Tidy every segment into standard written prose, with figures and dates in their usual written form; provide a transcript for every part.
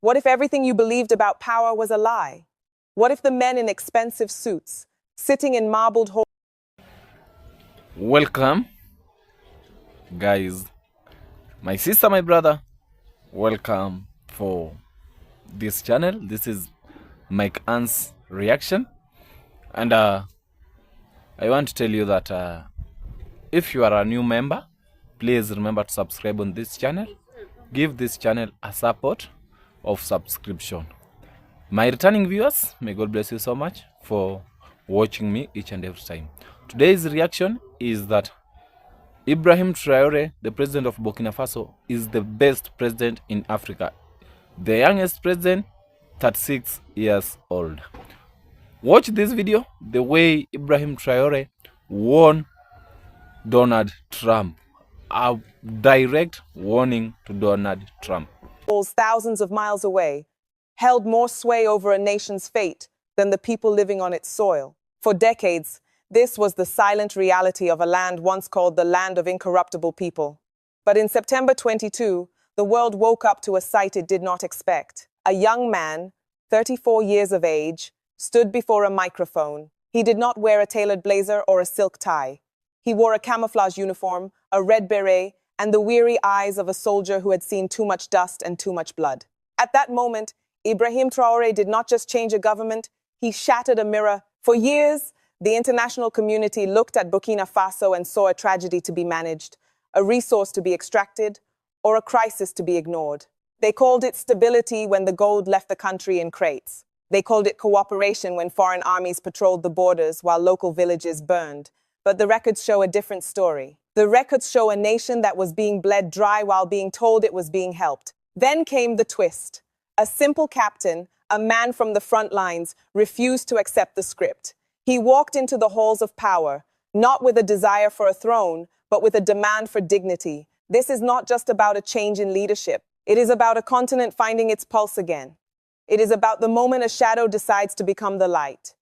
What if everything you believed about power was a lie? What if the men in expensive suits, sitting in marbled halls? Welcome, guys. My sister, my brother, welcome for this channel. This is MIKEANN'S reaction. And I want to tell you that if you are a new member, please remember to subscribe on this channel. Give this channel a support of subscription. My returning viewers, may God bless you so much for watching me each and every time. Today's reaction is that Ibrahim Traore, the president of Burkina Faso, is the best president in Africa. The youngest president, 36 years old. Watch this video, the way Ibrahim Traore won Donald Trump. A direct warning to Donald Trump. Thousands of miles away, held more sway over a nation's fate than the people living on its soil. For decades, this was the silent reality of a land once called the land of incorruptible people. But in September 22, the world woke up to a sight it did not expect. A young man, 34 years of age, stood before a microphone. He did not wear a tailored blazer or a silk tie. He wore a camouflage uniform, a red beret, and the weary eyes of a soldier who had seen too much dust and too much blood. At that moment, Ibrahim Traore did not just change a government, he shattered a mirror. For years, the international community looked at Burkina Faso and saw a tragedy to be managed, a resource to be extracted, or a crisis to be ignored. They called it stability when the gold left the country in crates. They called it cooperation when foreign armies patrolled the borders while local villages burned. But the records show a different story. The records show a nation that was being bled dry while being told it was being helped. Then came the twist. A simple captain, a man from the front lines, refused to accept the script. He walked into the halls of power, not with a desire for a throne, but with a demand for dignity. This is not just about a change in leadership. It is about a continent finding its pulse again. It is about the moment a shadow decides to become the light.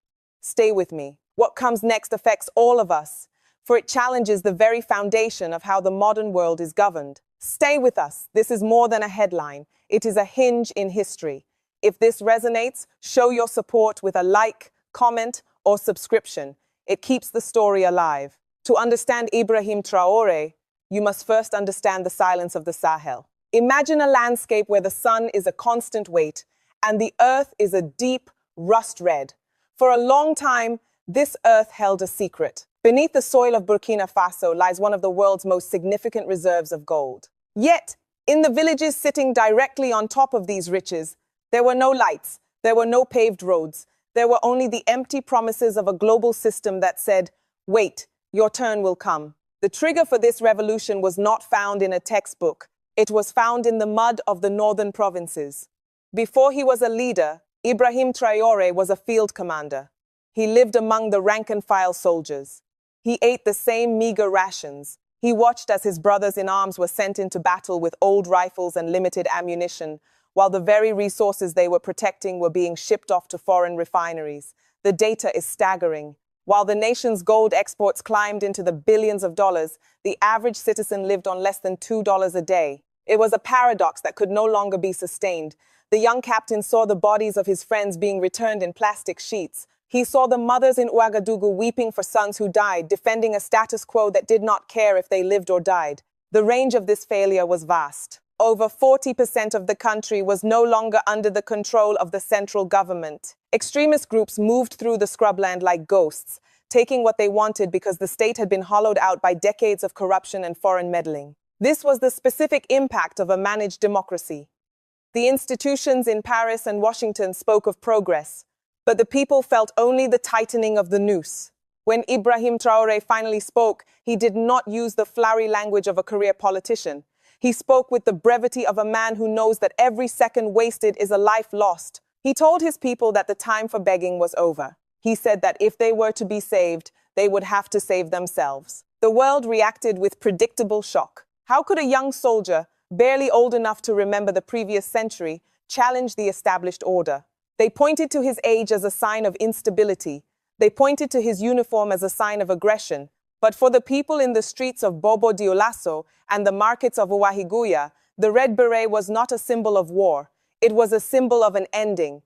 Stay with me. What comes next affects all of us, for it challenges the very foundation of how the modern world is governed. Stay with us. This is more than a headline. It is a hinge in history. If this resonates, show your support with a like, comment, or subscription. It keeps the story alive. To understand Ibrahim Traore, you must first understand the silence of the Sahel. Imagine a landscape where the sun is a constant weight and the earth is a deep rust red. For a long time, this earth held a secret. Beneath the soil of Burkina Faso lies one of the world's most significant reserves of gold. Yet, in the villages sitting directly on top of these riches, there were no lights, there were no paved roads, there were only the empty promises of a global system that said, "Wait, your turn will come." The trigger for this revolution was not found in a textbook. It was found in the mud of the northern provinces. Before he was a leader, Ibrahim Traore was a field commander. He lived among the rank-and-file soldiers. He ate the same meager rations. He watched as his brothers in arms were sent into battle with old rifles and limited ammunition, while the very resources they were protecting were being shipped off to foreign refineries. The data is staggering. While the nation's gold exports climbed into the billions of dollars, the average citizen lived on less than $2 a day. It was a paradox that could no longer be sustained. The young captain saw the bodies of his friends being returned in plastic sheets. He saw the mothers in Ouagadougou weeping for sons who died, defending a status quo that did not care if they lived or died. The range of this failure was vast. Over 40% of the country was no longer under the control of the central government. Extremist groups moved through the scrubland like ghosts, taking what they wanted because the state had been hollowed out by decades of corruption and foreign meddling. This was the specific impact of a managed democracy. The institutions in Paris and Washington spoke of progress, but the people felt only the tightening of the noose. When Ibrahim Traore finally spoke, he did not use the flowery language of a career politician. He spoke with the brevity of a man who knows that every second wasted is a life lost. He told his people that the time for begging was over. He said that if they were to be saved, they would have to save themselves. The world reacted with predictable shock. How could a young soldier, barely old enough to remember the previous century, challenge the established order? They pointed to his age as a sign of instability. They pointed to his uniform as a sign of aggression. But for the people in the streets of Bobo Dioulasso and the markets of Ouahigouya, the red beret was not a symbol of war. It was a symbol of an ending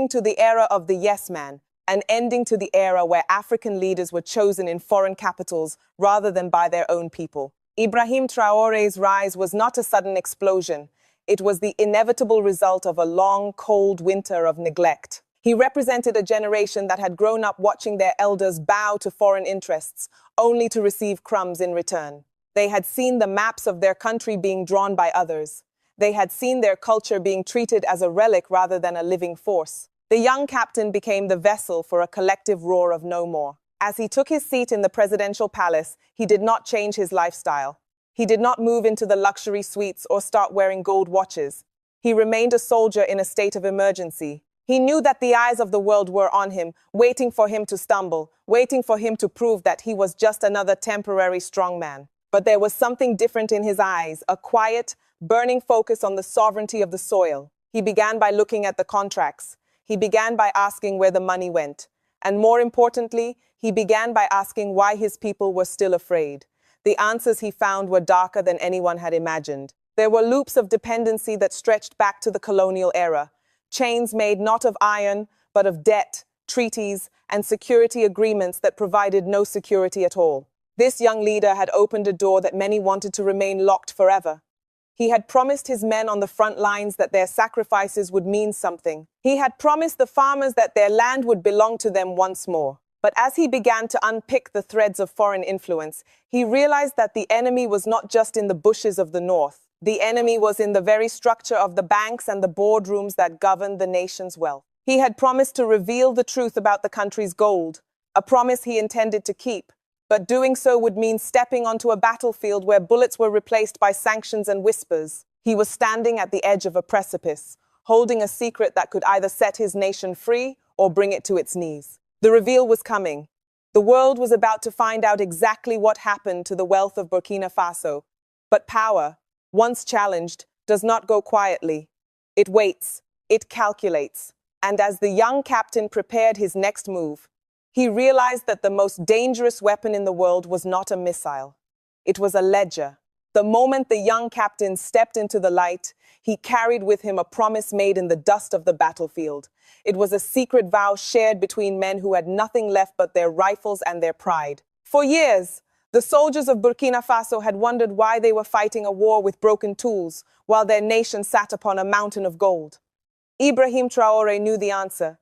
to the era of the yes man, an ending to the era where African leaders were chosen in foreign capitals rather than by their own people. Ibrahim Traore's rise was not a sudden explosion. It was the inevitable result of a long, cold winter of neglect. He represented a generation that had grown up watching their elders bow to foreign interests, only to receive crumbs in return. They had seen the maps of their country being drawn by others. They had seen their culture being treated as a relic rather than a living force. The young captain became the vessel for a collective roar of no more. As he took his seat in the presidential palace, he did not change his lifestyle. He did not move into the luxury suites or start wearing gold watches. He remained a soldier in a state of emergency. He knew that the eyes of the world were on him, waiting for him to stumble, waiting for him to prove that he was just another temporary strongman. But there was something different in his eyes, a quiet, burning focus on the sovereignty of the soil. He began by looking at the contracts. He began by asking where the money went. And more importantly, he began by asking why his people were still afraid. The answers he found were darker than anyone had imagined. There were loops of dependency that stretched back to the colonial era, chains made not of iron, but of debt, treaties, and security agreements that provided no security at all. This young leader had opened a door that many wanted to remain locked forever. He had promised his men on the front lines that their sacrifices would mean something. He had promised the farmers that their land would belong to them once more. But as he began to unpick the threads of foreign influence, he realized that the enemy was not just in the bushes of the north. The enemy was in the very structure of the banks and the boardrooms that governed the nation's wealth. He had promised to reveal the truth about the country's gold, a promise he intended to keep. But doing so would mean stepping onto a battlefield where bullets were replaced by sanctions and whispers. He was standing at the edge of a precipice, holding a secret that could either set his nation free or bring it to its knees. The reveal was coming. The world was about to find out exactly what happened to the wealth of Burkina Faso. But power, once challenged, does not go quietly. It waits, it calculates. And as the young captain prepared his next move, he realized that the most dangerous weapon in the world was not a missile. It was a ledger. The moment the young captain stepped into the light, he carried with him a promise made in the dust of the battlefield. It was a secret vow shared between men who had nothing left but their rifles and their pride. For years, the soldiers of Burkina Faso had wondered why they were fighting a war with broken tools, while their nation sat upon a mountain of gold. Ibrahim Traore knew the answer.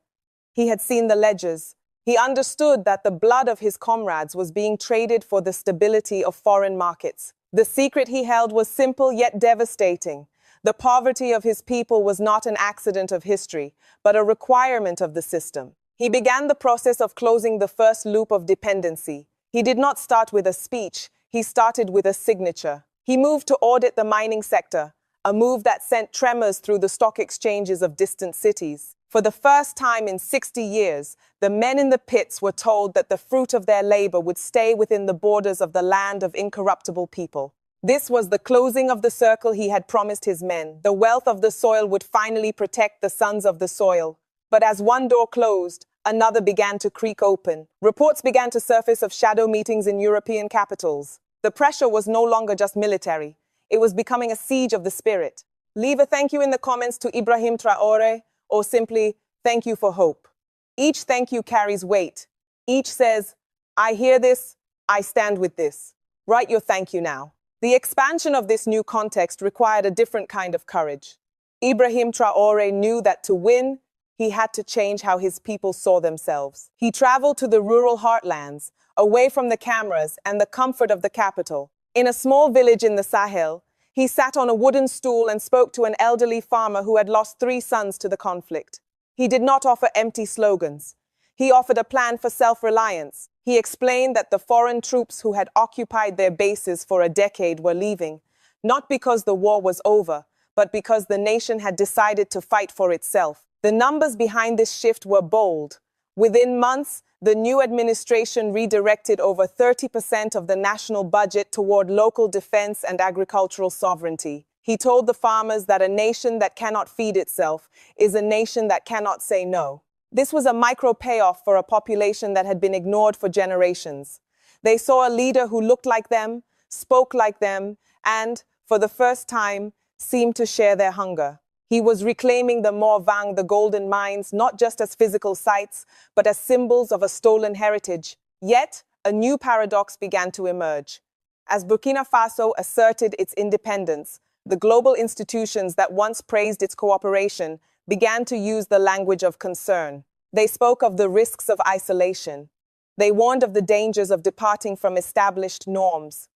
He had seen the ledgers. He understood that the blood of his comrades was being traded for the stability of foreign markets. The secret he held was simple yet devastating. The poverty of his people was not an accident of history, but a requirement of the system. He began the process of closing the first loop of dependency. He did not start with a speech, he started with a signature. He moved to audit the mining sector, a move that sent tremors through the stock exchanges of distant cities. For the first time in 60 years, the men in the pits were told that the fruit of their labor would stay within the borders of the land of incorruptible people. This was the closing of the circle he had promised his men. The wealth of the soil would finally protect the sons of the soil. But as one door closed, another began to creak open. Reports began to surface of shadow meetings in European capitals. The pressure was no longer just military. It was becoming a siege of the spirit. Leave a thank you in the comments to Ibrahim Traore, or simply, thank you for hope. Each thank you carries weight. Each says, I hear this, I stand with this. Write your thank you now. The expansion of this new context required a different kind of courage. Ibrahim Traore knew that to win, he had to change how his people saw themselves. He traveled to the rural heartlands, away from the cameras and the comfort of the capital. In a small village in the Sahel, he sat on a wooden stool and spoke to an elderly farmer who had lost 3 sons to the conflict. He did not offer empty slogans. He offered a plan for self-reliance. He explained that the foreign troops who had occupied their bases for a decade were leaving, not because the war was over, but because the nation had decided to fight for itself. The numbers behind this shift were bold. Within months, the new administration redirected over 30% of the national budget toward local defense and agricultural sovereignty. He told the farmers that a nation that cannot feed itself is a nation that cannot say no. This was a micro payoff for a population that had been ignored for generations. They saw a leader who looked like them, spoke like them, and, for the first time, seemed to share their hunger. He was reclaiming the Morvang, the golden mines, not just as physical sites, but as symbols of a stolen heritage. Yet, a new paradox began to emerge. As Burkina Faso asserted its independence, the global institutions that once praised its cooperation began to use the language of concern. They spoke of the risks of isolation. They warned of the dangers of departing from established norms.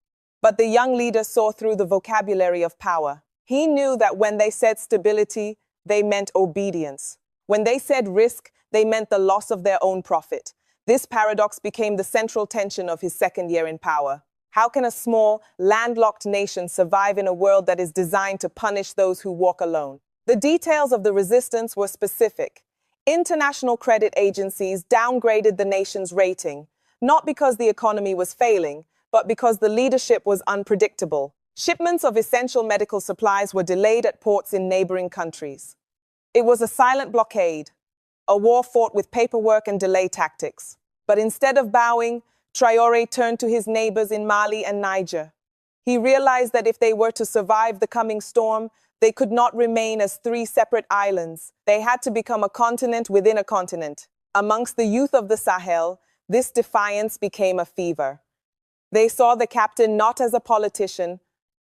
But the young leader saw through the vocabulary of power. He knew that when they said stability, they meant obedience. When they said risk, they meant the loss of their own profit. This paradox became the central tension of his second year in power. How can a small, landlocked nation survive in a world that is designed to punish those who walk alone? The details of the resistance were specific. International credit agencies downgraded the nation's rating, not because the economy was failing, but because the leadership was unpredictable. Shipments of essential medical supplies were delayed at ports in neighboring countries. It was a silent blockade, a war fought with paperwork and delay tactics. But instead of bowing, Traoré turned to his neighbors in Mali and Niger. He realized that if they were to survive the coming storm, they could not remain as three separate islands. They had to become a continent within a continent. Amongst the youth of the Sahel, this defiance became a fever. They saw the captain not as a politician,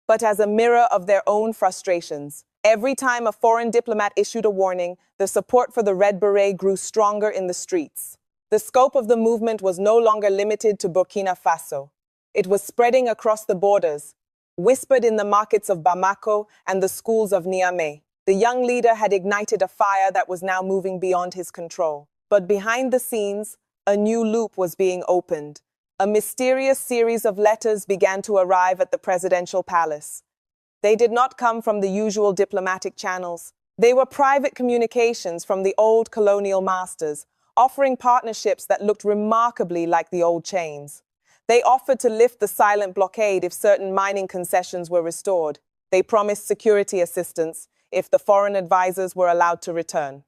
but as a mirror of their own frustrations. Every time a foreign diplomat issued a warning, the support for the Red Beret grew stronger in the streets. The scope of the movement was no longer limited to Burkina Faso. It was spreading across the borders, whispered in the markets of Bamako and the schools of Niamey. The young leader had ignited a fire that was now moving beyond his control. But behind the scenes, a new loop was being opened. A mysterious series of letters began to arrive at the presidential palace. They did not come from the usual diplomatic channels. They were private communications from the old colonial masters, offering partnerships that looked remarkably like the old chains. They offered to lift the silent blockade if certain mining concessions were restored. They promised security assistance if the foreign advisors were allowed to return.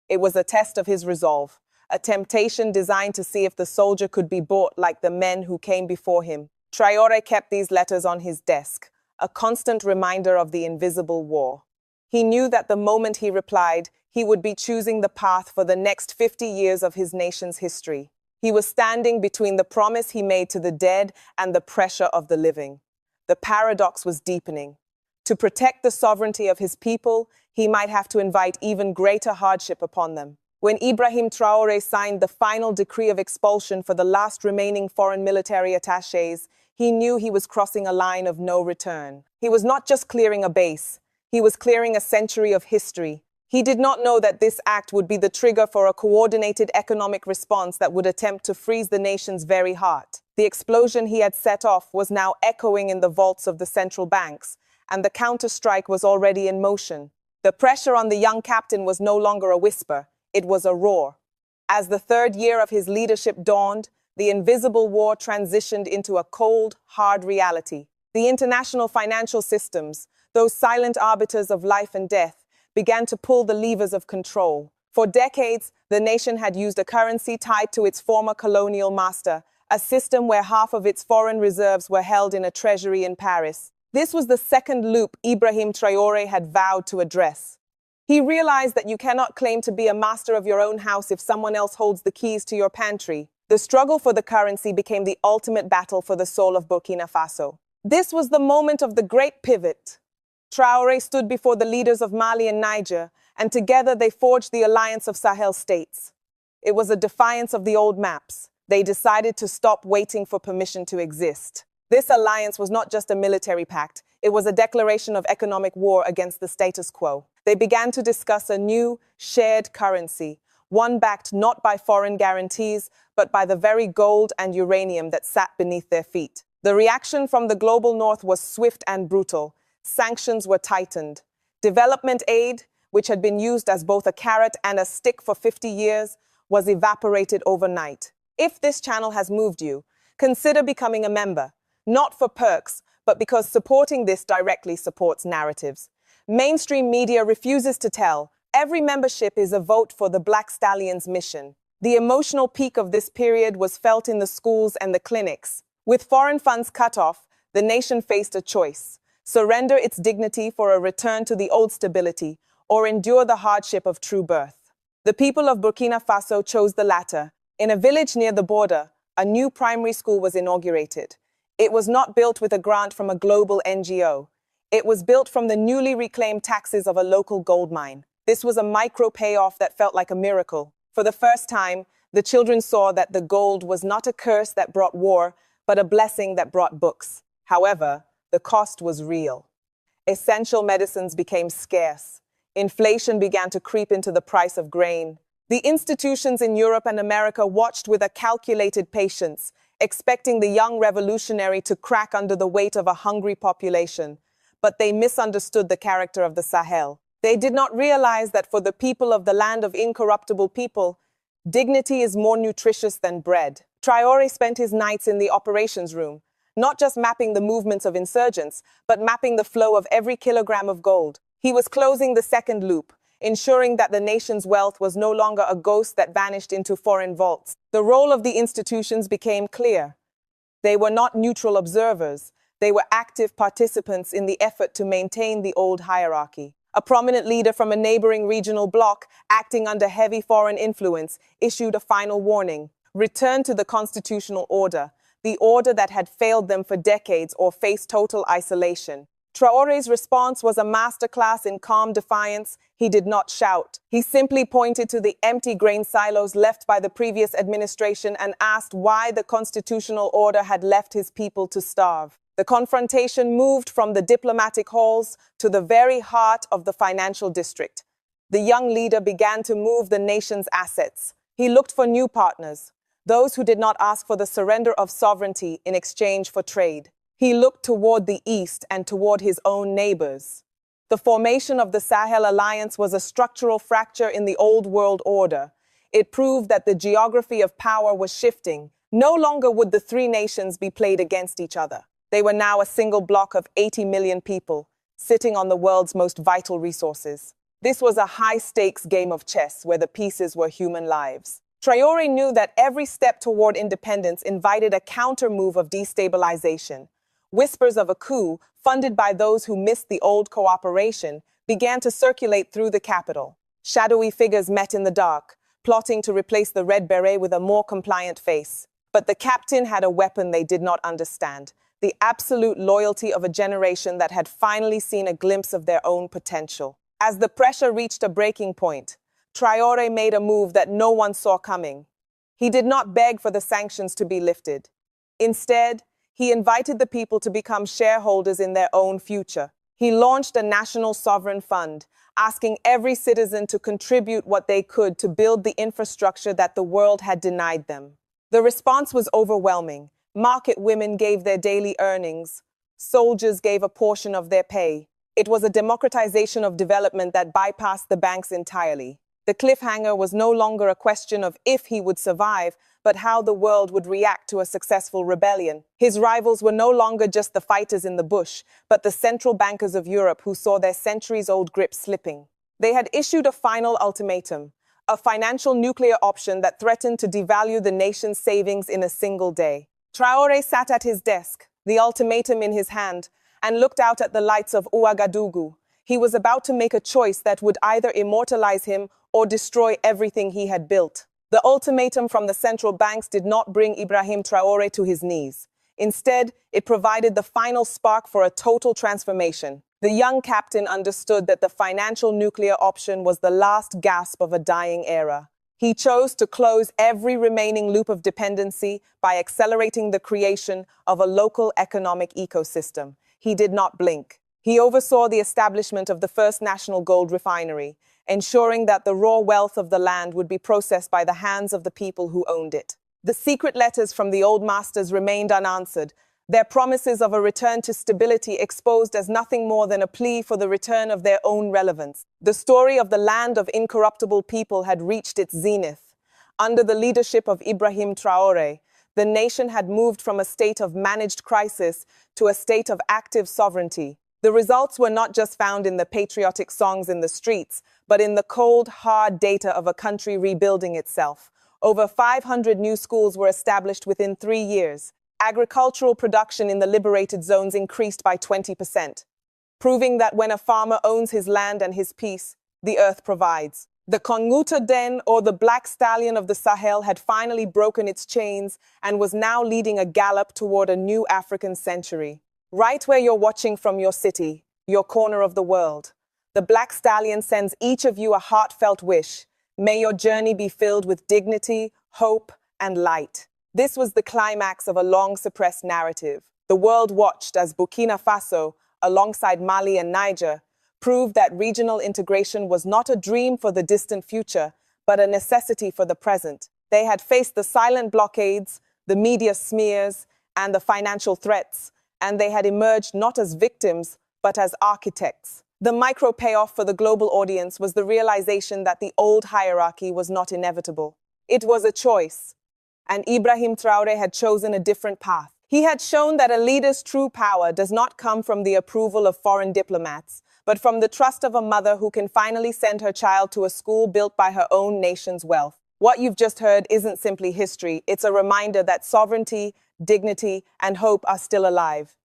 It was a test of his resolve, a temptation designed to see if the soldier could be bought like the men who came before him. Traoré kept these letters on his desk, a constant reminder of the invisible war. He knew that the moment he replied, he would be choosing the path for the next 50 years of his nation's history. He was standing between the promise he made to the dead and the pressure of the living. The paradox was deepening. To protect the sovereignty of his people, he might have to invite even greater hardship upon them. When Ibrahim Traoré signed the final decree of expulsion for the last remaining foreign military attachés, he knew he was crossing a line of no return. He was not just clearing a base, he was clearing a century of history. He did not know that this act would be the trigger for a coordinated economic response that would attempt to freeze the nation's very heart. The explosion he had set off was now echoing in the vaults of the central banks, and the counter-strike was already in motion. The pressure on the young captain was no longer a whisper. It was a roar. As the third year of his leadership dawned, the invisible war transitioned into a cold, hard reality. The international financial systems, those silent arbiters of life and death, began to pull the levers of control. For decades, the nation had used a currency tied to its former colonial master, a system where half of its foreign reserves were held in a treasury in Paris. This was the second loop Ibrahim Traoré had vowed to address. He realized that you cannot claim to be a master of your own house if someone else holds the keys to your pantry. The struggle for the currency became the ultimate battle for the soul of Burkina Faso. This was the moment of the great pivot. Traoré stood before the leaders of Mali and Niger, and together they forged the alliance of Sahel states. It was a defiance of the old maps. They decided to stop waiting for permission to exist. This alliance was not just a military pact. It was a declaration of economic war against the status quo. They began to discuss a new, shared currency, one backed not by foreign guarantees, but by the very gold and uranium that sat beneath their feet. The reaction from the global north was swift and brutal. Sanctions were tightened. Development aid, which had been used as both a carrot and a stick for 50 years, was evaporated overnight. If this channel has moved you, consider becoming a member, not for perks, but because supporting this directly supports narratives. Mainstream media refuses to tell. Every membership is a vote for the Black Stallion's mission. The emotional peak of this period was felt in the schools and the clinics. With foreign funds cut off, the nation faced a choice: surrender its dignity for a return to the old stability, or endure the hardship of true birth. The people of Burkina Faso chose the latter. In a village near the border, a new primary school was inaugurated. It was not built with a grant from a global NGO. It was built from the newly reclaimed taxes of a local gold mine. This was a micro payoff that felt like a miracle. For the first time, the children saw that the gold was not a curse that brought war, but a blessing that brought books. However, the cost was real. Essential medicines became scarce. Inflation began to creep into the price of grain. The institutions in Europe and America watched with a calculated patience, expecting the young revolutionary to crack under the weight of a hungry population. But they misunderstood the character of the Sahel. They did not realize that for the people of the land of incorruptible people, dignity is more nutritious than bread. Traoré spent his nights in the operations room, not just mapping the movements of insurgents, but mapping the flow of every kilogram of gold. He was closing the second loop, ensuring that the nation's wealth was no longer a ghost that vanished into foreign vaults. The role of the institutions became clear. They were not neutral observers. They were active participants in the effort to maintain the old hierarchy. A prominent leader from a neighboring regional bloc, acting under heavy foreign influence, issued a final warning: return to the constitutional order, the order that had failed them for decades, or face total isolation. Traoré's response was a masterclass in calm defiance. He did not shout. He simply pointed to the empty grain silos left by the previous administration and asked why the constitutional order had left his people to starve. The confrontation moved from the diplomatic halls to the very heart of the financial district. The young leader began to move the nation's assets. He looked for new partners, those who did not ask for the surrender of sovereignty in exchange for trade. He looked toward the east and toward his own neighbors. The formation of the Sahel Alliance was a structural fracture in the old world order. It proved that the geography of power was shifting. No longer would the three nations be played against each other. They were now a single bloc of 80 million people, sitting on the world's most vital resources. This was a high-stakes game of chess where the pieces were human lives. Traoré knew that every step toward independence invited a counter-move of destabilization. Whispers of a coup, funded by those who missed the old cooperation, began to circulate through the capital. Shadowy figures met in the dark, plotting to replace the red beret with a more compliant face. But the captain had a weapon they did not understand: the absolute loyalty of a generation that had finally seen a glimpse of their own potential. As the pressure reached a breaking point, Traoré made a move that no one saw coming. He did not beg for the sanctions to be lifted. Instead, he invited the people to become shareholders in their own future. He launched a national sovereign fund, asking every citizen to contribute what they could to build the infrastructure that the world had denied them. The response was overwhelming. Market women gave their daily earnings. Soldiers gave a portion of their pay. It was a democratization of development that bypassed the banks entirely. The cliffhanger was no longer a question of if he would survive, but how the world would react to a successful rebellion. His rivals were no longer just the fighters in the bush, but the central bankers of Europe who saw their centuries-old grip slipping. They had issued a final ultimatum, a financial nuclear option that threatened to devalue the nation's savings in a single day. Traoré sat at his desk, the ultimatum in his hand, and looked out at the lights of Ouagadougou. He was about to make a choice that would either immortalize him or destroy everything he had built. The ultimatum from the central banks did not bring Ibrahim Traoré to his knees. Instead, it provided the final spark for a total transformation. The young captain understood that the financial nuclear option was the last gasp of a dying era. He chose to close every remaining loop of dependency by accelerating the creation of a local economic ecosystem. He did not blink. He oversaw the establishment of the first national gold refinery, ensuring that the raw wealth of the land would be processed by the hands of the people who owned it. The secret letters from the old masters remained unanswered, their promises of a return to stability exposed as nothing more than a plea for the return of their own relevance. The story of the land of incorruptible people had reached its zenith. Under the leadership of Ibrahim Traoré, the nation had moved from a state of managed crisis to a state of active sovereignty. The results were not just found in the patriotic songs in the streets, but in the cold, hard data of a country rebuilding itself. Over 500 new schools were established within 3 years. Agricultural production in the liberated zones increased by 20%, proving that when a farmer owns his land and his peace, the earth provides. The Konguta Den, or the black stallion of the Sahel, had finally broken its chains and was now leading a gallop toward a new African century. Right where you're watching from your city, your corner of the world, the black stallion sends each of you a heartfelt wish. May your journey be filled with dignity, hope, and light. This was the climax of a long-suppressed narrative. The world watched as Burkina Faso, alongside Mali and Niger, proved that regional integration was not a dream for the distant future, but a necessity for the present. They had faced the silent blockades, the media smears, and the financial threats, and they had emerged not as victims, but as architects. The micro payoff for the global audience was the realization that the old hierarchy was not inevitable. It was a choice, and Ibrahim Traoré had chosen a different path. He had shown that a leader's true power does not come from the approval of foreign diplomats, but from the trust of a mother who can finally send her child to a school built by her own nation's wealth. What you've just heard isn't simply history, it's a reminder that sovereignty, dignity, and hope are still alive.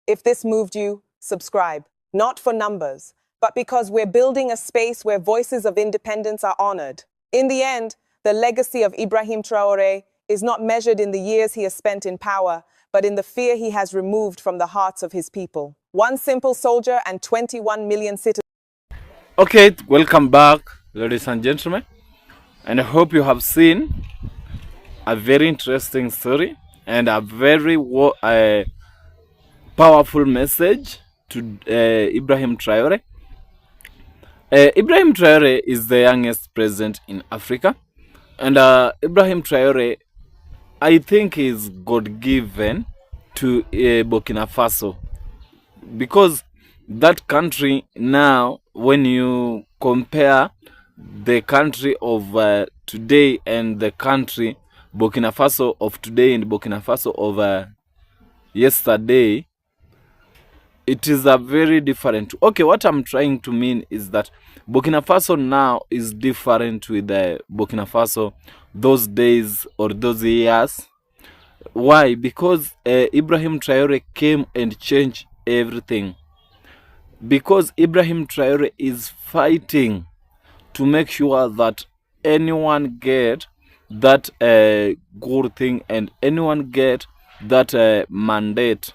If this moved you, subscribe. Not for numbers, but because we're building a space where voices of independence are honored. In the end, the legacy of Ibrahim Traoré is not measured in the years he has spent in power, but in the fear he has removed from the hearts of his people. One simple soldier and 21 million citizens. Okay, welcome back, ladies and gentlemen, and I hope you have seen a very interesting story and a very powerful message to Ibrahim Traoré. Ibrahim Traoré is the youngest president in Africa, and Ibrahim Traoré, I think, is God-given to Burkina Faso, because that country now, when you compare the country of today and the country Burkina Faso of today and Burkina Faso of yesterday, it is a very different. Okay, what I'm trying to mean is that Burkina Faso now is different with the Burkina Faso those days or those years. Why? Because Ibrahim Traoré came and changed everything. Because Ibrahim Traoré is fighting to make sure that anyone get that good thing and anyone get that mandate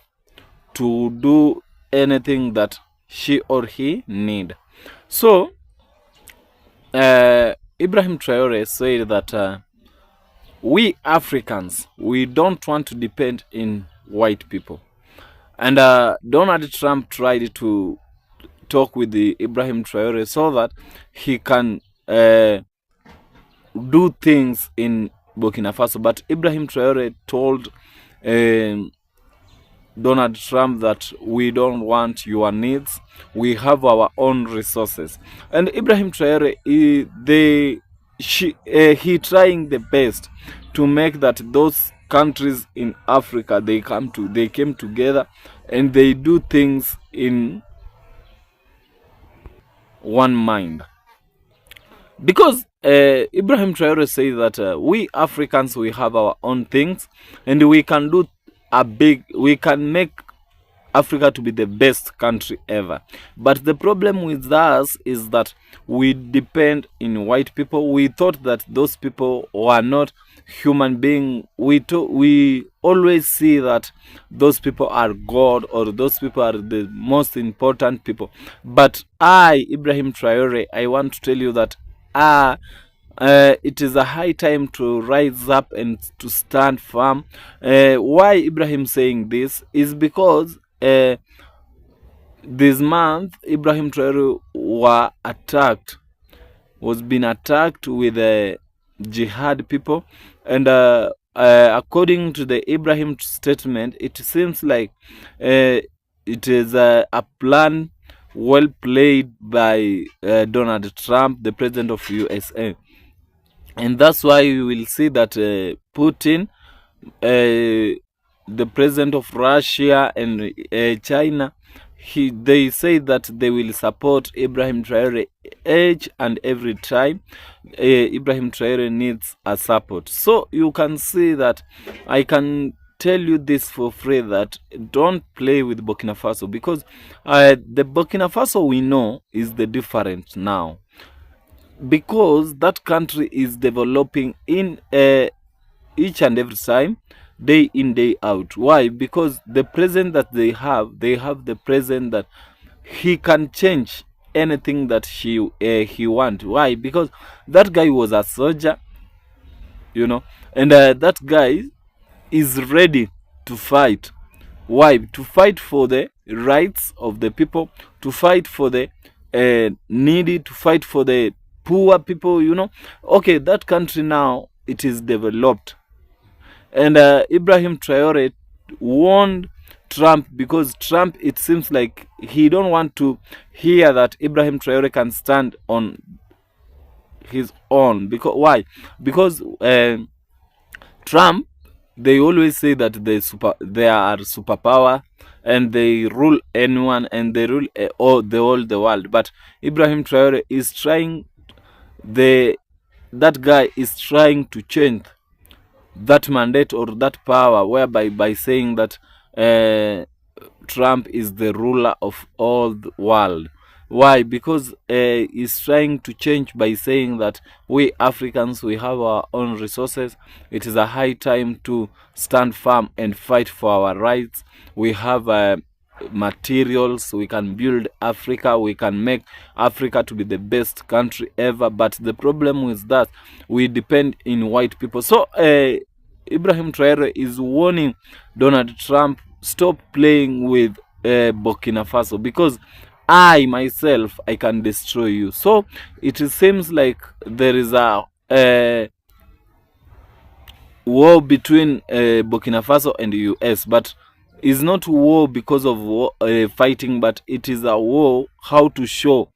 to do anything that she or he need. So Ibrahim Traoré said that we Africans, we don't want to depend in white people. And Donald Trump tried to talk with the Ibrahim Traoré so that he can do things in Burkina Faso. But Ibrahim Traoré told Donald Trump that we don't want your needs, we have our own resources. And Ibrahim Traoré, he trying the best to make that those countries in Africa, they came together and they do things in one mind. Because Ibrahim Traoré says that we Africans, we have our own things, and we can do we can make Africa to be the best country ever. But the problem with us is that we depend in white people. We thought that those people were not human beings. We always see that those people are God, or those people are the most important people. But Ibrahim Traoré, I want to tell you that it is a high time to rise up and to stand firm. Why Ibrahim saying this is because this month Ibrahim Traoré was being attacked with jihad people, and according to the Ibrahim statement, it seems like it is a plan well played by Donald Trump, the president of USA. And that's why you will see that Putin, the president of Russia and China, they say that they will support Ibrahim Traoré each and every time Ibrahim Traoré needs a support. So you can see that I can tell you this for free, that don't play with Burkina Faso, because the Burkina Faso we know is the different now. because that country is developing in each and every time, day in, day out. Why? Because the president that they have the president that he can change anything that he want. Why? Because that guy was a soldier, and that guy is ready to fight. Why? To fight for the rights of the people, to fight for the needy, to fight for the poor people. Okay, that country now, it is developed. And Ibrahim Traore warned Trump, because Trump, it seems like he don't want to hear that Ibrahim Traore can stand on his own. Because why? Because Trump, they always say that they are superpower and they rule anyone and they rule all the world. But Ibrahim Traore is trying, that guy is trying to change that mandate or that power, whereby by saying that Trump is the ruler of all the world. Why? Because he's trying to change by saying that we Africans, we have our own resources. It is a high time to stand firm and fight for our rights. We have materials, we can build Africa, we can make Africa to be the best country ever. But the problem is that we depend in white people. So Ibrahim Traore is warning Donald Trump, stop playing with Burkina Faso, because I myself, I can destroy you. So it seems like there is a war between Burkina Faso and the US, but it's not war because of war, fighting, but it is a war how to show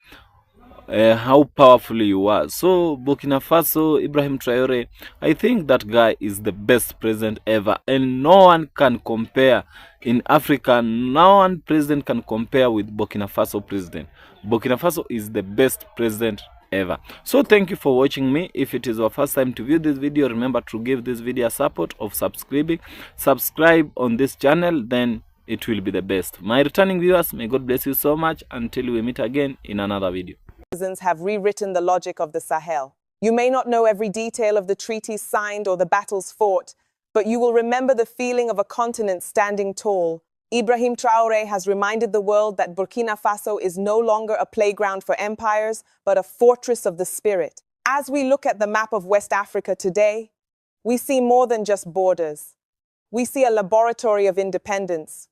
how powerful you are. So Burkina Faso, Ibrahim Traore, I think that guy is the best president ever, and no one can compare in Africa. No one president can compare with Burkina Faso president. Burkina Faso is the best president ever. So thank you for watching me. If it is your first time to view this video, remember to give this video a support of subscribing. Subscribe on this channel, then it will be the best. My returning viewers, may God bless you so much until we meet again in another video. Citizens have rewritten the logic of the Sahel. You may not know every detail of the treaties signed or the battles fought, but you will remember the feeling of a continent standing tall. Ibrahim Traore has reminded the world that Burkina Faso is no longer a playground for empires, but a fortress of the spirit. As we look at the map of West Africa today, we see more than just borders. We see a laboratory of independence.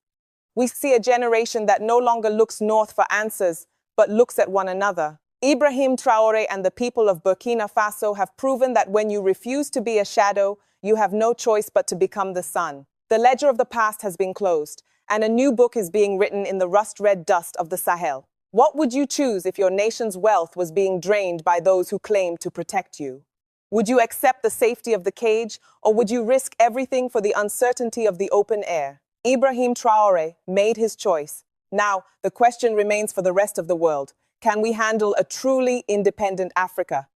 We see a generation that no longer looks north for answers, but looks at one another. Ibrahim Traore and the people of Burkina Faso have proven that when you refuse to be a shadow, you have no choice but to become the sun. The ledger of the past has been closed, and a new book is being written in the rust-red dust of the Sahel. What would you choose if your nation's wealth was being drained by those who claim to protect you? Would you accept the safety of the cage, or would you risk everything for the uncertainty of the open air? Ibrahim Traore made his choice. Now, the question remains for the rest of the world. Can we handle a truly independent Africa?